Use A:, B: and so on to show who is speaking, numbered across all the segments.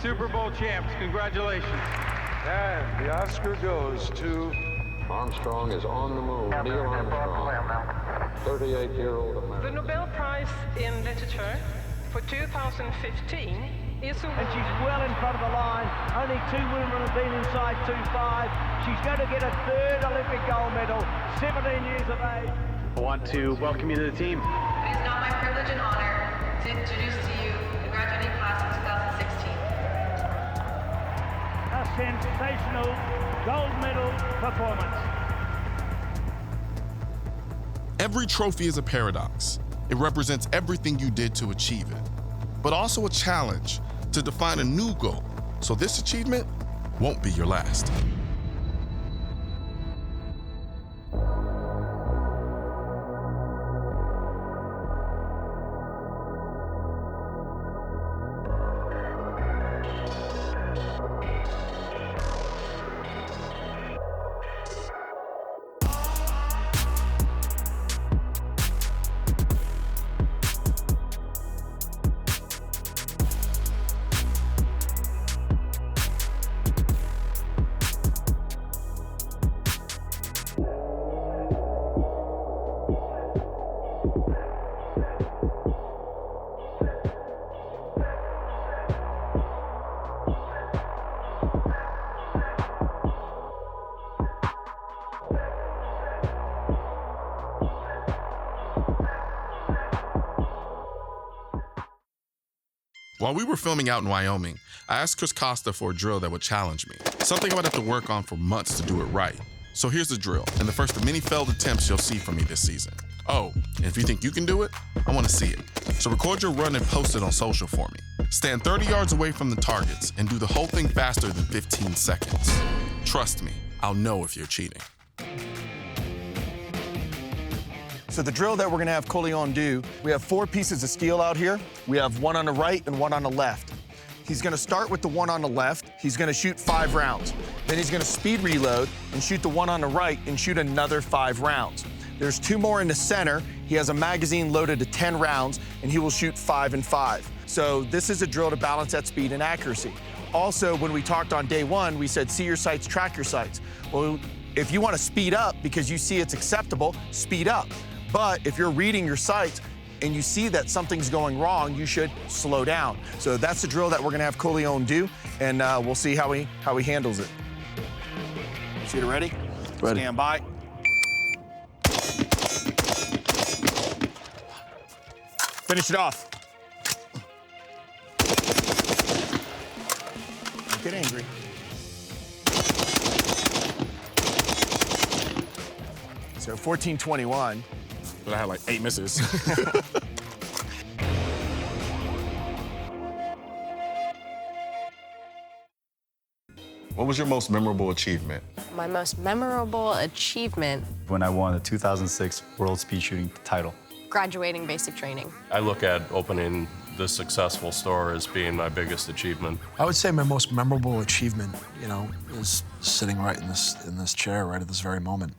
A: Super Bowl champs. Congratulations.
B: And the Oscar goes to...
C: Armstrong is on the moon. Neil Armstrong, 38-year-old American.
D: The Nobel Prize in Literature for 2015 is awarded.
E: And she's well in front of the line. Only 2 women have been inside 2.5. She's going to get a 3rd Olympic gold medal, 17 years of age.
F: I want to welcome you to the team.
G: It is now my privilege and honor to introduce to you the graduating class of 2016.
E: A sensational gold medal performance.
H: Every trophy is a paradox. It represents everything you did to achieve it, but also a challenge to define a new goal, so this achievement won't be your last. While we were filming out in Wyoming, I asked Chris Costa for a drill that would challenge me, something I would have to work on for months to do it right. So here's the drill, and the first of many failed attempts you'll see from me this season. Oh, and if you think you can do it, I want to see it. So record your run and post it on social for me. Stand 30 yards away from the targets and do the whole thing faster than 15 seconds. Trust me, I'll know if you're cheating.
I: So the drill that we're gonna have Colion do, we have 4 pieces of steel out here. We have 1 on the right and 1 on the left. He's gonna start with the 1 on the left. He's gonna shoot 5 rounds. Then he's gonna speed reload and shoot the 1 on the right and shoot another 5 rounds. There's 2 more in the center. He has a magazine loaded to 10 rounds and he will shoot 5 and 5. So this is a drill to balance that speed and accuracy. Also, when we talked on day 1, we said, see your sights, track your sights. Well, if you wanna speed up because you see it's acceptable, speed up. But if you're reading your sights and you see that something's going wrong, you should slow down. So that's the drill that we're gonna have Colion do, and we'll see how he handles it. Shooter ready?
F: Ready.
I: Stand by. Finish it off. Don't get angry. So 14:21.
H: But I had like 8 misses. What was your most memorable achievement?
J: My most memorable achievement,
K: when I won the 2006 World Speed Shooting title.
J: graduating basic training.
L: I look at opening this successful store as being my biggest achievement.
M: I would say my most memorable achievement, is sitting right in this chair right at this very moment.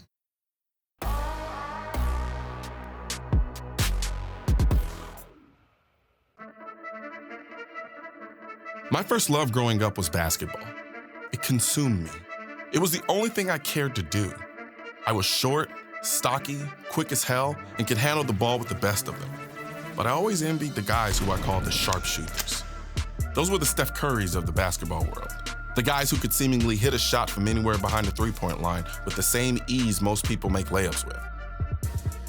H: My first love growing up was basketball. It consumed me. It was the only thing I cared to do. I was short, stocky, quick as hell, and could handle the ball with the best of them. But I always envied the guys who I called the sharpshooters. Those were the Steph Currys of the basketball world. The guys who could seemingly hit a shot from anywhere behind the three-point line with the same ease most people make layups with.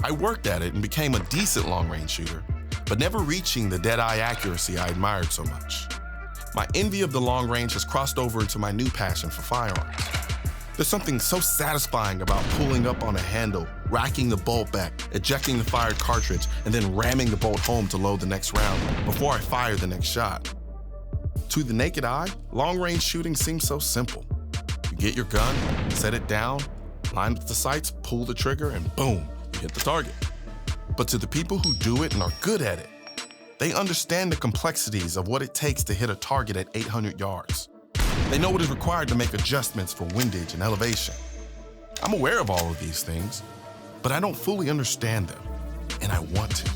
H: I worked at it and became a decent long-range shooter, but never reaching the dead-eye accuracy I admired so much. My envy of the long range has crossed over into my new passion for firearms. There's something so satisfying about pulling up on a handle, racking the bolt back, ejecting the fired cartridge, and then ramming the bolt home to load the next round before I fire the next shot. To the naked eye, long-range shooting seems so simple. You get your gun, set it down, line up the sights, pull the trigger, and boom, you hit the target. But to the people who do it and are good at it, they understand the complexities of what it takes to hit a target at 800 yards. They know what is required to make adjustments for windage and elevation. I'm aware of all of these things, but I don't fully understand them, and I want to.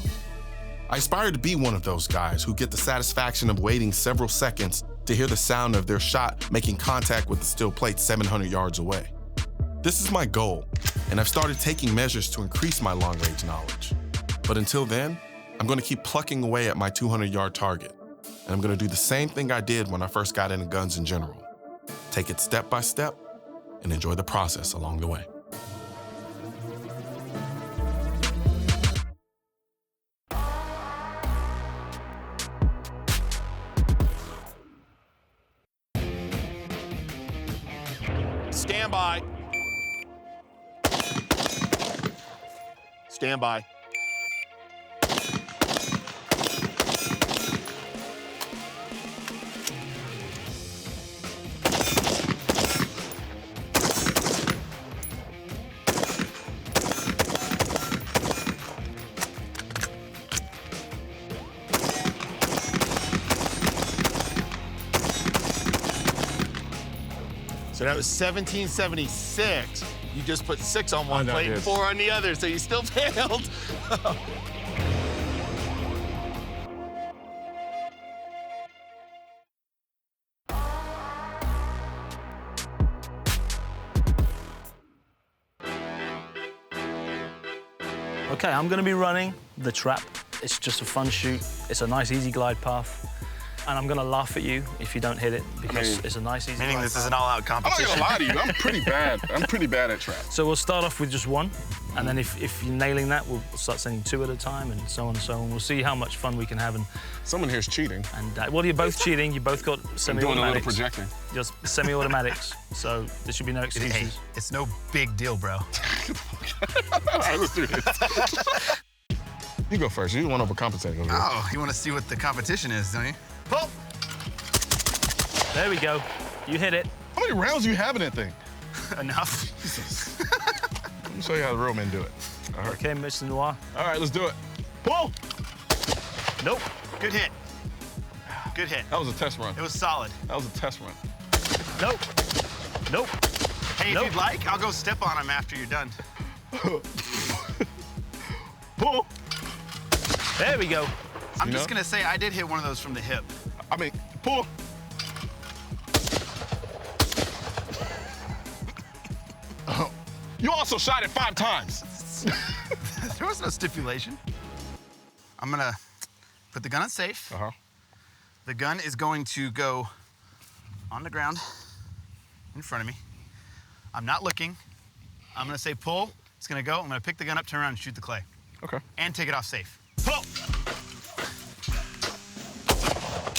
H: I aspire to be one of those guys who get the satisfaction of waiting several seconds to hear the sound of their shot making contact with the steel plate 700 yards away. This is my goal, and I've started taking measures to increase my long-range knowledge. But until then, I'm going to keep plucking away at my 200-yard target, and I'm going to do the same thing I did when I first got into guns in general. Take it step by step and enjoy the process along the way.
I: Stand by. Stand by. So that was 1776. You just put 6 on one plate and 4 on the other, so you still failed.
N: Okay, I'm gonna be running the trap. It's just a fun shoot. It's a nice, easy glide path. And I'm gonna laugh at you if you don't hit it, because it's a nice, easy
O: Meaning
N: glide
O: this
N: path.
O: is an all-out competition.
P: I'm not gonna lie to you, I'm pretty bad. I'm pretty bad at trap.
N: So we'll start off with just 1, and then if you're nailing that, we'll start sending 2 at a time, and so on and so on. We'll see how much fun we can have. And
P: someone here's cheating.
N: And well, you're both cheating. You both got semi-automatics.
P: Doing a little projecting.
N: Just semi-automatics. So there should be no excuses.
O: Hey, it's no big deal, bro.
P: All right, let's do this. You go first. You want to overcompensate.
O: Oh, you want to see what the competition is, don't you? Pull.
N: There we go. You hit it.
P: How many rounds do you have in that thing?
O: Enough.
P: Let me show you how the real men do it.
N: All right. Okay, Mr. Noir.
P: All right, let's do it. Pull.
O: Nope. Good hit. Good hit.
P: That was a test run.
O: It was solid.
P: That was a test run.
N: Nope. Nope.
O: Hey, if you'd like, I'll go step on him after you're done.
P: Pull.
N: There we go.
O: I'm just gonna say I did hit one of those from the hip.
P: I mean, pull. You also shot it 5 times.
O: There was no stipulation. I'm gonna put the gun on safe. The gun is going to go on the ground in front of me. I'm not looking. I'm gonna say pull. It's gonna go. I'm gonna pick the gun up, turn around, and shoot the clay.
P: Okay.
O: And take it off safe. Pull.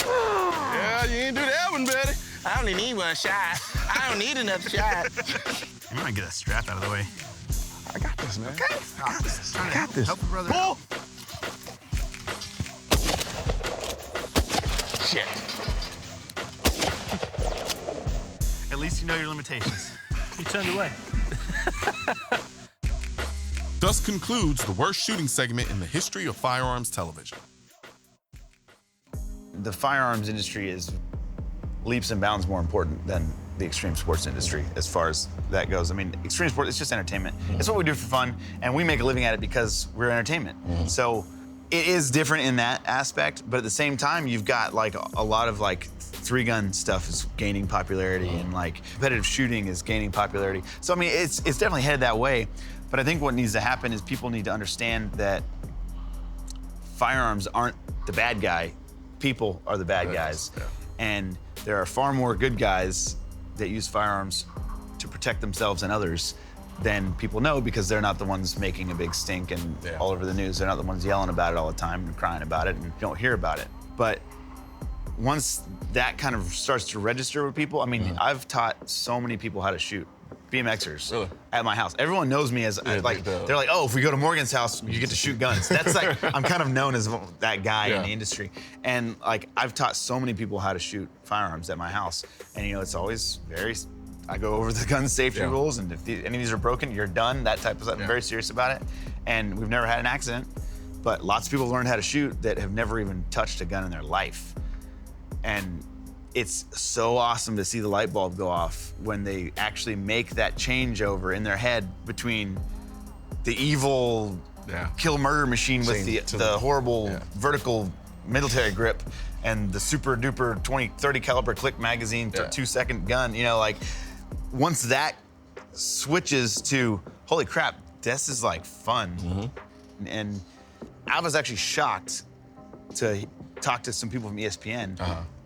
P: Yeah, you ain't do that one, buddy.
O: I only need 1 shot. I don't need another shot. I'm gonna get that strap out of the way.
P: I got this, man.
O: Okay. I got this. I got this. Help a brother.
P: Pull. Shit.
O: At least you know your limitations.
N: You turned away.
H: Thus concludes the worst shooting segment in the history of firearms television.
O: The firearms industry is leaps and bounds more important than the extreme sports industry as far as that goes. I mean, extreme sport, it's just entertainment. It's what we do for fun, and we make a living at it because we're entertainment. So it is different in that aspect, but at the same time, you've got like a lot of like 3-gun stuff is gaining popularity, and like competitive shooting is gaining popularity. So I mean, it's definitely headed that way, but I think what needs to happen is people need to understand that firearms aren't the bad guy. People are the bad guys.
P: Yeah.
O: And there are far more good guys that use firearms to protect themselves and others than people know, because they're not the ones making a big stink and all over the news. They're not the ones yelling about it all the time and crying about it, and you don't hear about it. But once that kind of starts to register with people, I mean, I've taught so many people how to shoot. BMXers at my house. Everyone knows me as like, they're like, oh, if we go to Morgan's house, you get to shoot guns. That's like, I'm kind of known as that guy in the industry. And like, I've taught so many people how to shoot firearms at my house. And you know, it's always I go over the gun safety rules, and if any of these are broken, you're done, that type of stuff. I'm very serious about it. And we've never had an accident, but lots of people learned how to shoot that have never even touched a gun in their life. And it's so awesome to see the light bulb go off when they actually make that changeover in their head between the evil kill murder machine with the horrible vertical military grip and the super duper 30 caliber click magazine, 2-second gun, you know, like once that switches to, holy crap, this is like fun. And I was actually shocked to talk to some people from ESPN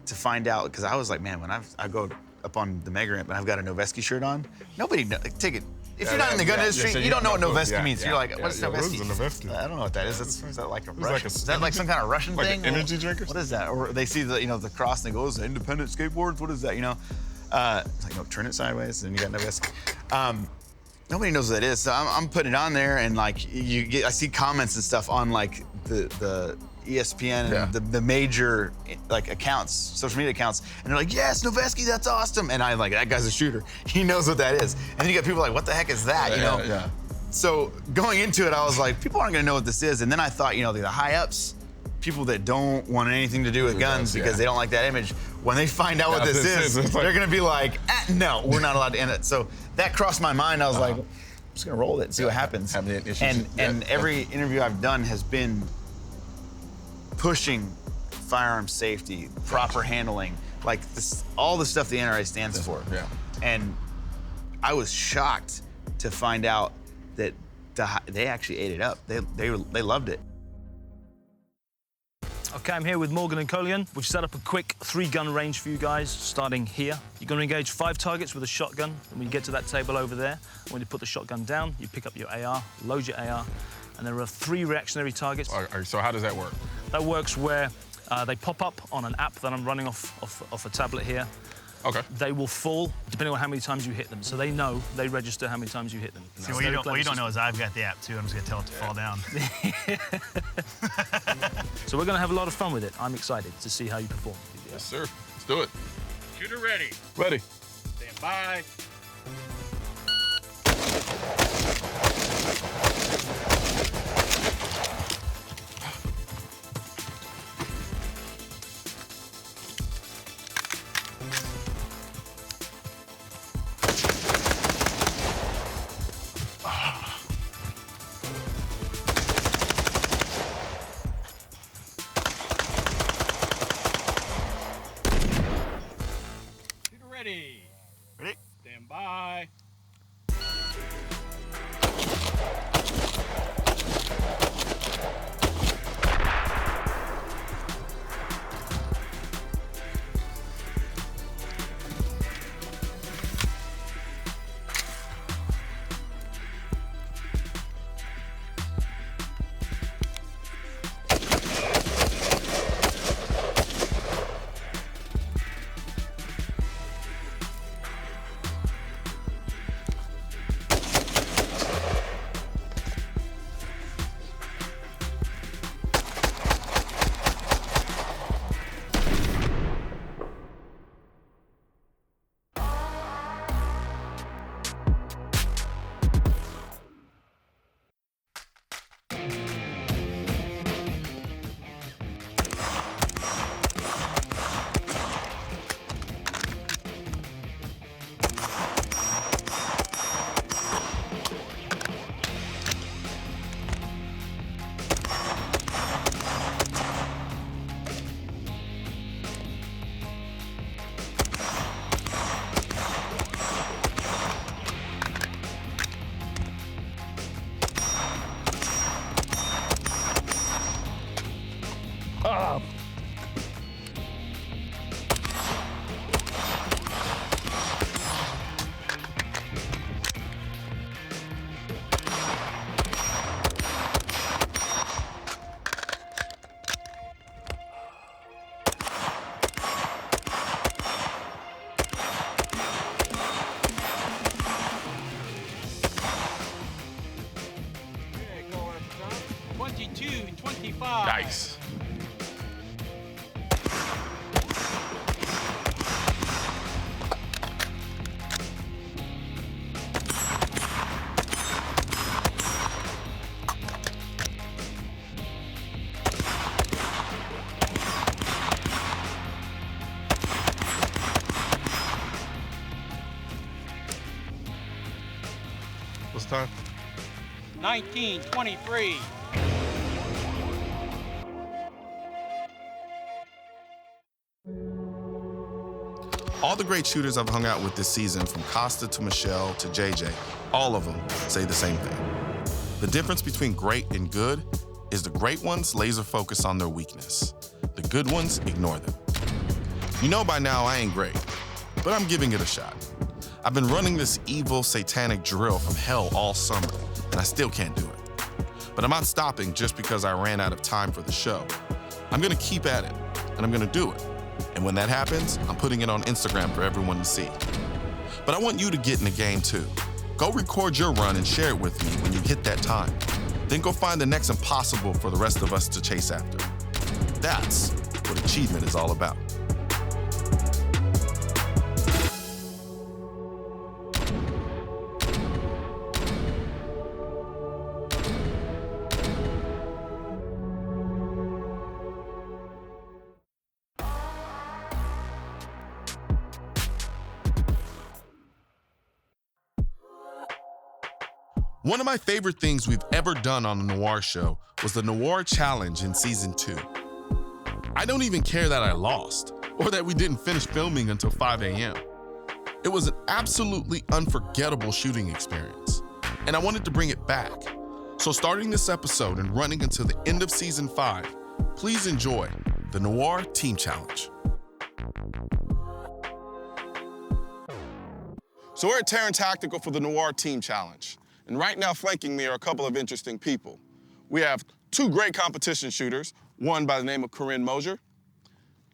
O: to find out, because I was like, man, when I go up on the Mega Ramp and I've got a Noveski shirt on, nobody take it. If you're not in the gun industry, you don't know what Noveski means. You're like, what's Noveski? I don't know what that is. Is that like a Russian? Is that like some kind of Russian thing?
P: Like an energy drink or
O: what is that? Or they see the, you know, the cross and they go, "Oh, independent skateboards. What is that?" You know, it's like, no, turn it sideways, and you got Noveski. Nobody knows what that is, so I'm putting it on there, and like I see comments and stuff on like the ESPN and the major like accounts, social media accounts, and they're like, "Yes, Noveski, that's awesome." And I'm like, that guy's a shooter. He knows what that is. And then you get people like, "What the heck is that?" You know? So going into it, I was like, people aren't gonna know what this is. And then I thought, you know, the high ups, people that don't want anything to do with guns because they don't like that image, when they find out what this is, they're gonna be like, no, we're not allowed to end it. So that crossed my mind. I was like, I'm just gonna roll it and see what happens. And every interview I've done has been pushing firearm safety, proper handling, like this, all the stuff the NRA stands for. And I was shocked to find out that they actually ate it up. They loved it.
N: Okay, I'm here with Morgan and Colion. We've set up a quick 3-gun range for you guys, starting here. You're going to engage 5 targets with a shotgun, and when you get to that table over there, when you put the shotgun down, you pick up your AR, load your AR, and there are 3 reactionary targets.
P: So how does that work?
N: That works where they pop up on an app that I'm running off a tablet here.
P: Okay.
N: They will fall depending on how many times you hit them. So they know, they register how many times you hit them.
Q: See, what you don't know is I've got the app too. I'm just gonna tell it to fall down.
N: So we're gonna have a lot of fun with it. I'm excited to see how you perform.
P: Yes, sir. Let's do it.
A: Shooter ready.
P: Ready.
A: Stand by. Ready.
Q: Ready.
A: Stand by.
P: Nice. What's the time?
A: 19:23.
H: All the great shooters I've hung out with this season, from Costa to Michelle to JJ, all of them say the same thing. The difference between great and good is the great ones laser focus on their weakness. The good ones ignore them. You know by now I ain't great, but I'm giving it a shot. I've been running this evil, satanic drill from hell all summer, and I still can't do it. But I'm not stopping just because I ran out of time for the show. I'm gonna keep at it, and I'm gonna do it. And when that happens, I'm putting it on Instagram for everyone to see. But I want you to get in the game too. Go record your run and share it with me when you hit that time. Then go find the next impossible for the rest of us to chase after. That's what achievement is all about. One of my favorite things we've ever done on the Noir show was the Noir Challenge in season 2. I don't even care that I lost or that we didn't finish filming until 5 a.m. It was an absolutely unforgettable shooting experience, and I wanted to bring it back. So starting this episode and running until the end of season 5, please enjoy the Noir Team Challenge. So we're at Terran Tactical for the Noir Team Challenge. And right now flanking me are a couple of interesting people. We have 2 great competition shooters, one by the name of Corinne Mosier,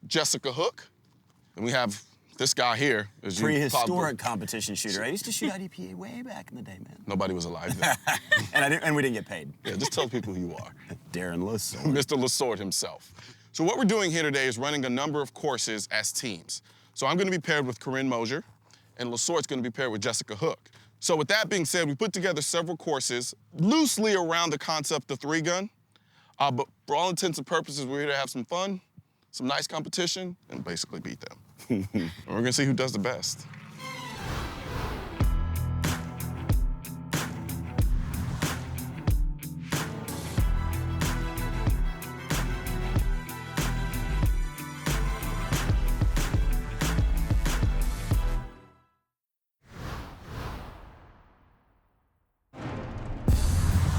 H: Jessica Hook, and we have this guy here.
R: Prehistoric competition shooter. I used to shoot IDPA way back in the day, man.
H: Nobody was alive then.
R: and we didn't get paid.
H: Yeah, just tell people who you are.
R: Darren Lasort.
H: Mr. Lasort himself. So what we're doing here today is running a number of courses as teams. So I'm gonna be paired with Corinne Mosier, and Lasort's gonna be paired with Jessica Hook. So with that being said, we put together several courses loosely around the concept of 3-gun, but for all intents and purposes, we're here to have some fun, some nice competition, and basically beat them. And we're gonna see who does the best.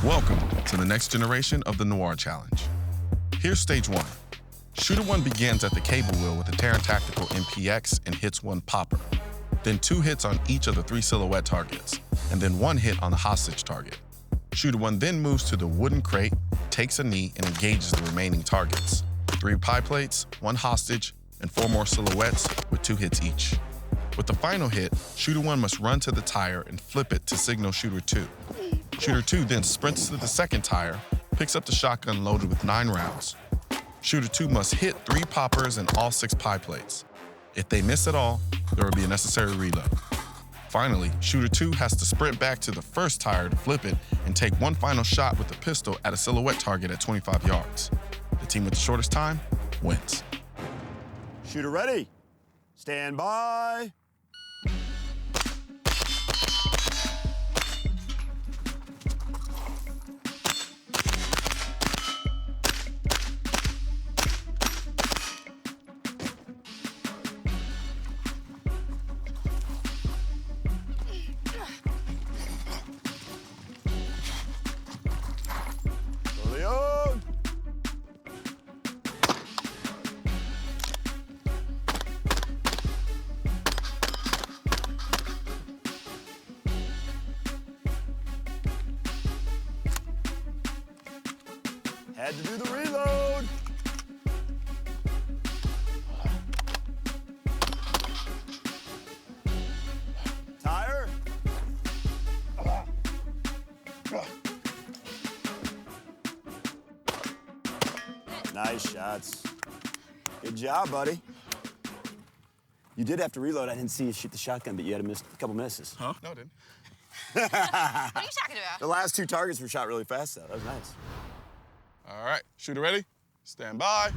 H: Welcome to the next generation of the Noir Challenge. Here's stage 1. Shooter 1 begins at the cable wheel with a Terran Tactical MPX and hits 1 popper. Then 2 hits on each of the 3 silhouette targets, and then 1 hit on the hostage target. Shooter 1 then moves to the wooden crate, takes a knee, and engages the remaining targets. 3 pie plates, 1 hostage, and 4 more silhouettes with 2 hits each. With the final hit, Shooter 1 must run to the tire and flip it to signal Shooter 2. Shooter 2 then sprints to the second tire, picks up the shotgun loaded with 9 rounds. Shooter 2 must hit 3 poppers and all 6 pie plates. If they miss at all, there will be a necessary reload. Finally, Shooter 2 has to sprint back to the first tire to flip it and take 1 final shot with the pistol at a silhouette target at 25 yards. The team with the shortest time wins.
R: Shooter ready. Stand by. Colion! Had to do the reload. Tire. Nice shots. Good job, buddy. You did have to reload. I didn't see you shoot the shotgun, but you had a couple misses.
H: Huh? No, I didn't.
G: What are you talking about?
R: The last 2 targets were shot really fast, though. That was nice.
H: All right, shooter ready? Stand by.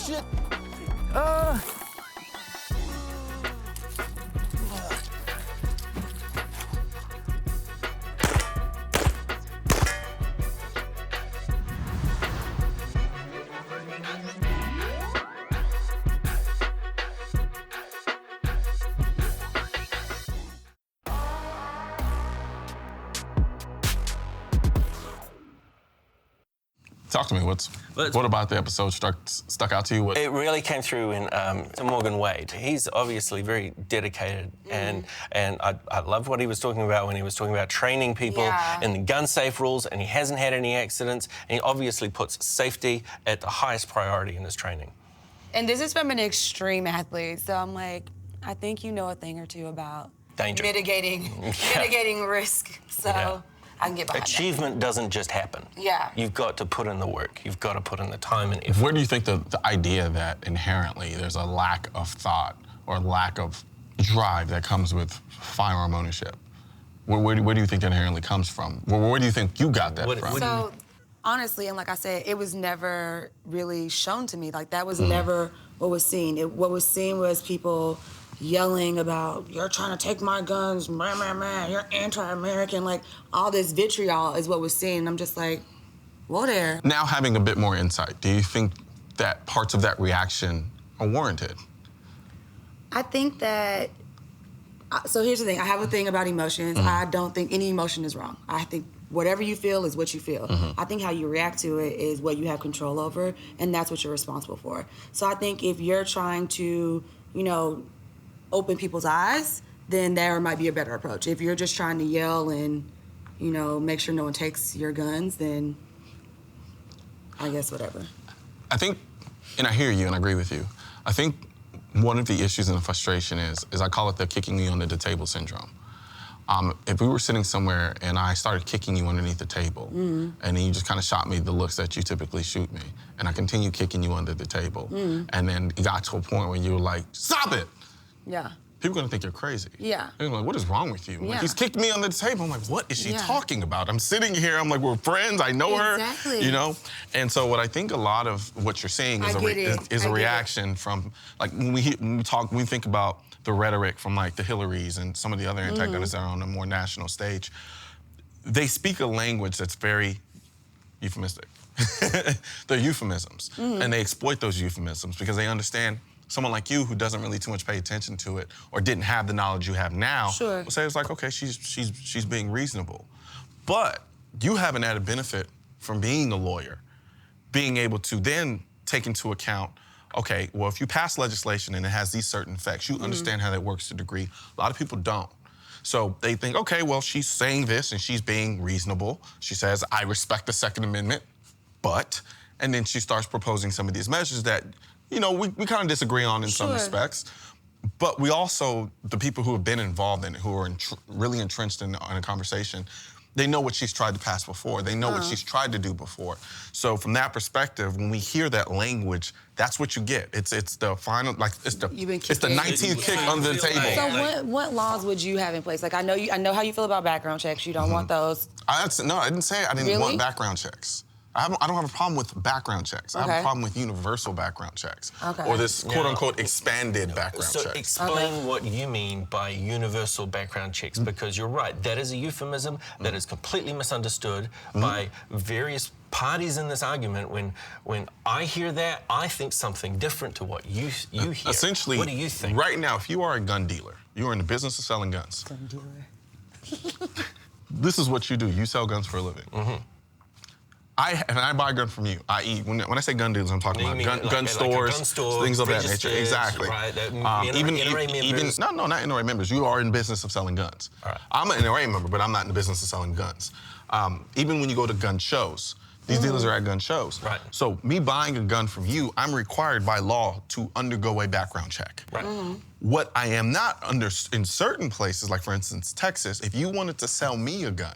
M: shit.
P: Talk to me. What about the episode stuck out to you?
S: It really came through in Morgan Wade. He's obviously very dedicated, and I love what he was talking about when he was talking about training people in the gun safe rules, and he hasn't had any accidents, and he obviously puts safety at the highest priority in his training.
T: And this is from an extreme athlete, so I'm like, I think you know a thing or two about
S: Danger.
T: mitigating risk. So. I can get behind
S: Achievement doesn't just happen.
T: Yeah.
S: You've got to put in the work. You've got to put in the time and effort.
P: Where do you think the idea that inherently there's a lack of thought or lack of drive that comes with firearm ownership? Where do you think that inherently comes from? Where do you think you got that from?
T: So, honestly, and like I said, it was never really shown to me. Like, that was never what was seen. What was seen was people yelling about, you're trying to take my guns, you're anti-American, like all this vitriol is what was seen. I'm just like, whoa there.
P: Now having a bit more insight, do you think that parts of that reaction are warranted?
T: I think that, so here's the thing, I have a thing about emotions. I don't think any emotion is wrong. I think whatever you feel is what you feel. I think how you react to it is what you have control over, and that's what you're responsible for. So I think if you're trying to, open people's eyes, then there might be a better approach. If you're just trying to yell and, make sure no one takes your guns, then I guess whatever.
P: I think, and I hear you and I agree with you, I think one of the issues and the frustration is I call it the kicking you under the table syndrome. If we were sitting somewhere and I started kicking you underneath the table, and then you just kind of shot me the looks that you typically shoot me, and I continued kicking you under the table, and then it got to a point where you were like, stop it!
T: Yeah.
P: People are gonna think you're crazy.
T: Yeah.
P: They're like, what is wrong with you?
T: Yeah.
P: Like, he's kicked me under the table. I'm like, what is she talking about? I'm sitting here, I'm like, we're friends, I know her, And so what I think a lot of what you're seeing is a reaction from, like, when we think about the rhetoric from like the Hillarys and some of the other antagonists that are on a more national stage, they speak a language that's very euphemistic. They're euphemisms, and they exploit those euphemisms because they understand someone like you who doesn't really too much pay attention to it or didn't have the knowledge you have now will say it's like, okay, she's being reasonable. But you have an added benefit from being a lawyer, being able to then take into account, okay, well, if you pass legislation and it has these certain effects, you understand how that works to a degree. A lot of people don't. So they think, okay, well, she's saying this and she's being reasonable. She says, I respect the Second Amendment, but, and then she starts proposing some of these measures that, we kind of disagree on in some respects. But we also, the people who have been involved in it, who are really entrenched in a conversation, they know what she's tried to pass before. They know what she's tried to do before. So from that perspective, when we hear that language, that's what you get. It's the final, like, it's the 19th kick under the table.
T: So what laws would you have in place? Like, I know how you feel about background checks. You don't want those.
P: No, I didn't say I didn't want background checks. I don't have a problem with background checks. I have a problem with universal background checks. Or this quote-unquote expanded background check.
S: So explain what you mean by universal background checks, because you're right, that is a euphemism that is completely misunderstood by various parties in this argument. When I hear that, I think something different to what you hear.
P: Essentially,
S: what do you think?
P: Right now, if you are a gun dealer, you are in the business of selling guns.
T: Gun dealer.
P: This is what you do. You sell guns for a living. I buy a gun from you, i.e., when I say gun dealers, I'm talking about gun stores, things of that nature. Exactly.
S: Right,
P: even
S: NRA members.
P: No, not NRA members. You are in business of selling guns. I'm an NRA member, but I'm not in the business of selling guns. Even when you go to gun shows, these dealers are at gun shows.
S: Right.
P: So me buying a gun from you, I'm required by law to undergo a background check.
S: Right.
P: What I am not in certain places, like for instance, Texas, if you wanted to sell me a gun,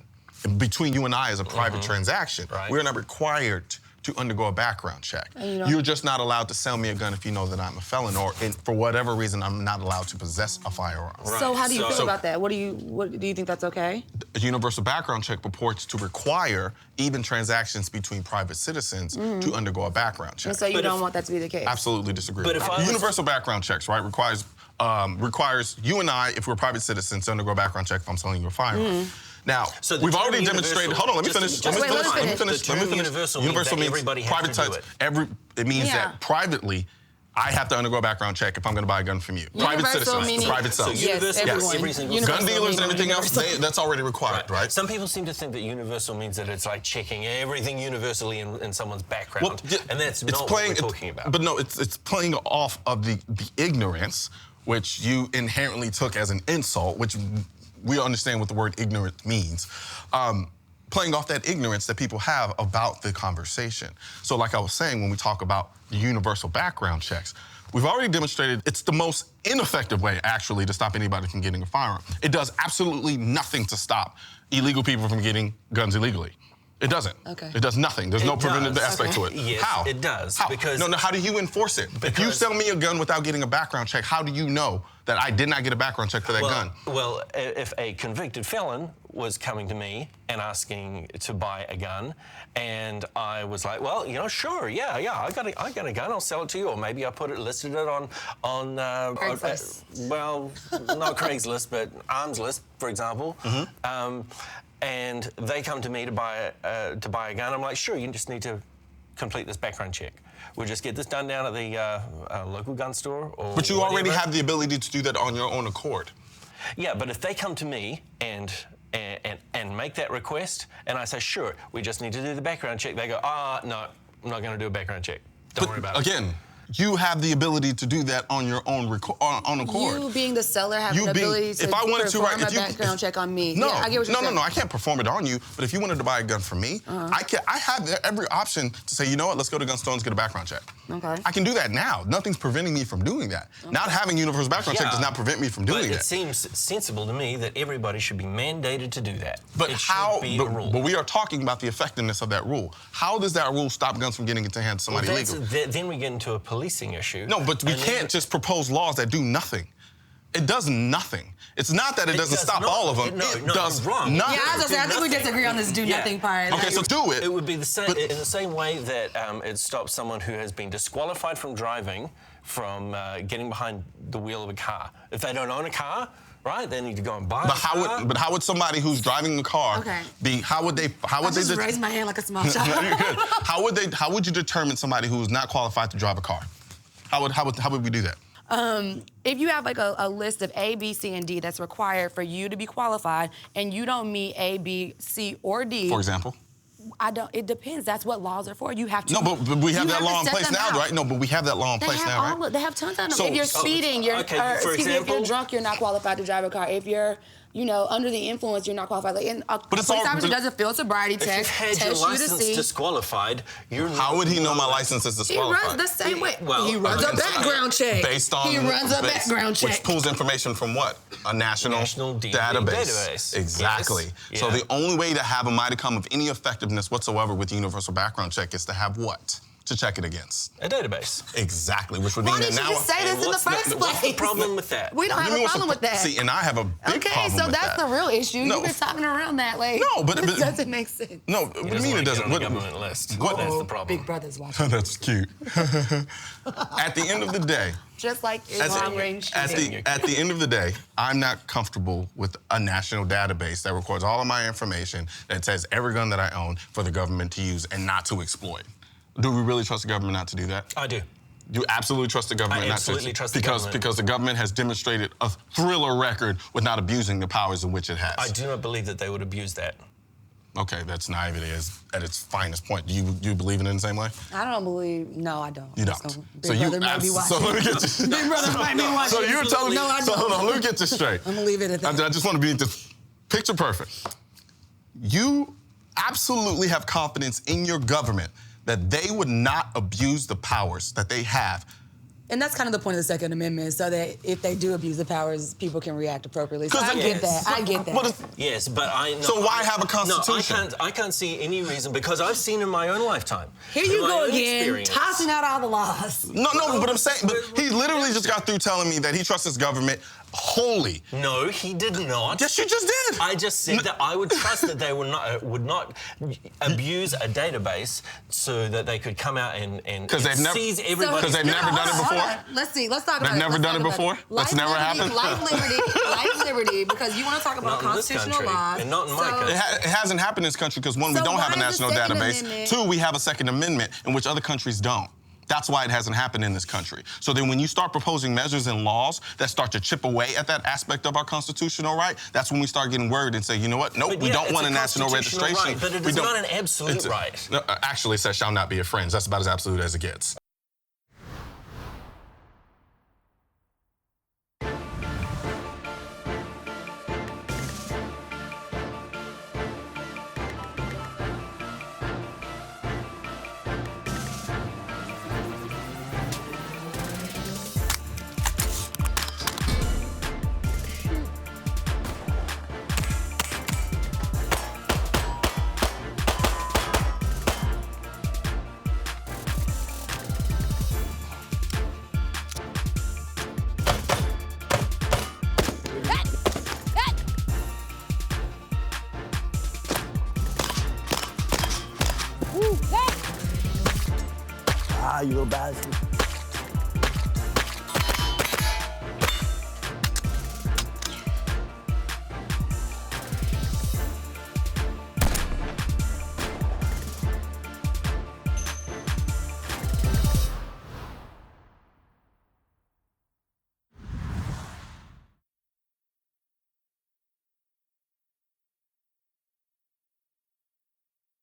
P: between you and I as a private transaction, we're not required to undergo a background check. You're just not allowed to sell me a gun if you know that I'm a felon, or for whatever reason, I'm not allowed to possess a firearm.
T: So how do you feel about that? What do you think that's okay?
H: a universal background check purports to require even transactions between private citizens to undergo a background check.
T: And so you don't want that to be the case?
H: Absolutely disagree with that. Universal background checks, right, requires you and I, if we're private citizens, to undergo a background check if I'm selling you a firearm. Now,
S: So
H: we've already demonstrated. Hold on, let me finish.
S: The term universal means that everybody has to do it.
H: It means that privately, I have to undergo a background check if I'm going to buy a gun from you. Private citizens, private sellers.
S: Yes, everyone.
H: Gun dealers and everything else, that's already required, right?
S: Some people seem to think that universal means that it's like checking everything universally in someone's background, and that's not what we're talking about.
H: But no, it's playing off of the ignorance, which you inherently took as an insult, which we understand what the word ignorant means. Playing off that ignorance that people have about the conversation. So like I was saying, when we talk about the universal background checks, we've already demonstrated it's the most ineffective way, actually, to stop anybody from getting a firearm. It does absolutely nothing to stop illegal people from getting guns illegally. It doesn't.
T: Okay.
H: It does nothing. There's no preventative aspect to it.
S: Yes,
H: how?
S: it does.
H: How?
S: Because
H: no, how do you enforce it? If you sell me a gun without getting a background check, how do you know that I did not get a background check for that gun?
S: Well, if a convicted felon was coming to me and asking to buy a gun, and I was like, well, you know, sure, yeah, I got a gun, I'll sell it to you, or maybe I listed it on
T: Craigslist.
S: Well, not Craigslist, but Arms List, for example. And they come to me to buy a gun. I'm like, sure, you just need to complete this background check. We'll just get this done down at the local gun store or
H: But you already have the ability to do that on your own accord.
S: Yeah, but if they come to me and make that request, and I say, sure, we just need to do the background check, they go, no, I'm not going to do a background check. Don't worry about it.
H: Again, you have the ability to do that on your own on accord.
T: You being the seller have the ability to perform a background check on me.
H: No,
T: yeah, I get what you're saying.
H: No, I can't perform it on you. But if you wanted to buy a gun from me, I have every option to say, you know what, let's go to gun store and get a background check.
T: Okay.
H: I can do that now. Nothing's preventing me from doing that. Not having universal background check does not prevent me from doing
S: but
H: that.
S: It seems sensible to me that everybody should be mandated to do that.
H: But
S: it
H: how?
S: Should be a rule.
H: But we are talking about the effectiveness of that rule. How does that rule stop guns from getting into the hands of somebody illegal?
S: Then we get into a policing issue.
H: No, but we can't just propose laws that do nothing. It does nothing. It's not that it doesn't stop all of them. It does nothing.
T: Yeah, I was gonna say, I think we disagree on this do nothing part.
H: Okay, so do it.
S: It would be the same in the same way that it stops someone who has been disqualified from driving from getting behind the wheel of a car. If they don't own a car, right, they need to go and buy a car.
H: But how would somebody who's driving a car be? How would they?
T: I just raise my hand like a small child.
H: You're good. How would you determine somebody who is not qualified to drive a car? How would we do that?
T: If you have like a list of A, B, C, and D that's required for you to be qualified, and you don't meet A, B, C, or D.
H: For example?
T: It depends. That's what laws are for. You have to.
H: No, but we have that law in place now, right? No, but we have that law in place now, right?
T: They have tons of them. If you're speeding, if you're drunk, you're not qualified to drive a car. If you're under the influence, you're not qualified. Like, a police officer does a field sobriety test.
S: If you've had your license disqualified, you're not.
H: How would he know my license is disqualified?
T: He runs the same way. He runs a background check. He runs a background check.
H: Which pulls information from what? A national database. Exactly. Yes. So the only way to have a modicum of any effectiveness whatsoever with universal background check is to have what? To check it against?
S: A database.
H: Exactly, which would mean that now...
T: Why did you just say this in the first place?
S: What's the problem with that?
T: We don't have a problem with that.
H: See, and I have a big problem with that.
T: Okay, so that's the real issue. No. You've been talking around that, like...
H: No, but...
T: It doesn't make sense.
H: No, what do you mean it doesn't?
S: On the government list.
T: That's
S: the problem.
T: Big Brother's watching.
H: That's cute. At the end of the day...
T: Just like long-range shooting.
H: At the end of the day, I'm not comfortable with a national database that records all of my information that says every gun that I own for the government to use and not to exploit. Do we really trust the government not to do that?
S: I do.
H: You absolutely trust the government not to?
S: Absolutely trust the government.
H: Because the government has demonstrated a thriller record with not abusing the powers in which it has.
S: I do not believe that they would abuse that.
H: Okay, that's naivety at its finest point. Do you believe in it in the same way?
T: I don't believe. No, I don't.
H: You don't.
T: Big Brother might be watching.
H: So let me get this.
T: Big Brother might be watching.
H: So you're telling me.
T: No, I don't.
H: So hold on, let me get this straight.
T: I'm gonna leave it at that.
H: I just want to be this picture perfect. You absolutely have confidence in your government that they would not abuse the powers that they have.
T: And that's kind of the point of the Second Amendment, so that if they do abuse the powers, people can react appropriately. So I get that. I get that.
S: Yes, but
H: So why have a constitution?
S: No, I can't see any reason, because I've seen in my own lifetime.
T: Here you go again, tossing out all the laws.
H: No, but I'm saying, but he literally just got through telling me that he trusts his government
P: Holy.
S: No, he did not.
P: Yes, you just did.
S: I just said that I would trust that they would not abuse a database so that they could come out and seize everybody.
P: Because they've never done it before?
T: Let's see. Let's talk about it.
P: They've never done it before? That's never happened?
T: Life, liberty, because you want to talk about constitutional laws.
S: And not in my country.
P: It hasn't happened in this country because, one, we don't have a national database. Two, we have a Second Amendment in which other countries don't. That's why it hasn't happened in this country. So then when you start proposing measures and laws that start to chip away at that aspect of our constitutional right, that's when we start getting worried and say, you know what? Nope, we don't want a national registration.
S: Right, but it is not an absolute right.
P: No, actually, it says shall not be your friends. That's about as absolute as it gets.
R: Ah, you little bastard.